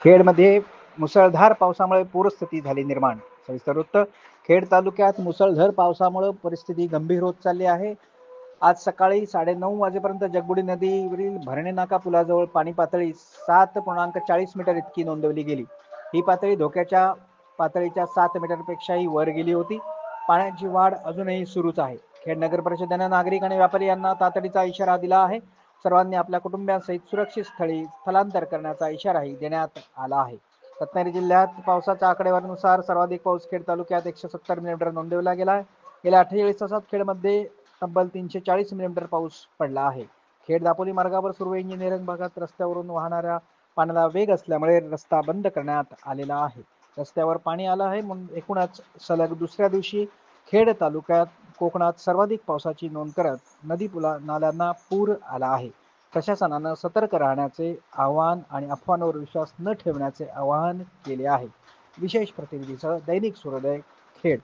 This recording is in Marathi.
खेडमध्ये मुसळधार पावसामुळे पूरस्थिती झाली निर्माण. सविस्तर वृत्त. खेड तालुक्यात मुसळधार पावसामुळे परिस्थिती गंभीर होत चालली आहे. आज सकाळी 9:30 वाजेपर्यंत जगबुडी नदीवरील भरणे नाका पुलाजवळ पाणी पातळी 7.40 मीटर इतकी नोंदवली गेली. ही पातळी धोक्याच्या पातळीच्या 7 मीटरपेक्षाही वर गेली होती. पाण्याची वाढ अजूनही सुरूच आहे. खेड नगर परिषदेने नागरिक आणि व्यापारी यांना तातडीचा इशारा दिला आहे. सर्वांनी आपल्या कुटुंबियांसहित सुरक्षित स्थळी स्थलांतर करण्याचा इशाराही देण्यात आला आहे. रत्नागिरी जिल्ह्यात पावसाच्या आकडेवारीनुसार सर्वाधिक पाऊस खेड तालुक्यात 170 मिलीमीटर नोंदवला गेला आहे. गेल्या 48 तासात खेडमध्ये तब्बल 340 मिलीमीटर पाऊस पडला आहे. खेड दापोली मार्गावर सुरू इंजिनिअरिंग भागात रस्त्यावरून वाहणाऱ्या पाण्याला वेग असल्यामुळे रस्ता बंद करण्यात आलेला आहे. रस्त्यावर पाणी आलं आहे म्हणून एकूणच सलग दुसऱ्या दिवशी खेड तालुक्यात कोकणात सर्वाधिक पावसाची नोंद करत नदी नाल्यांना पूर आला आहे. प्रशासनानं सतर्क राहण्याचे आवाहन आणि अफवांवर विश्वास न ठेवण्याचे आवाहन केले आहे. विशेष प्रतिनिधीसह दैनिक सूर्योदय खेड.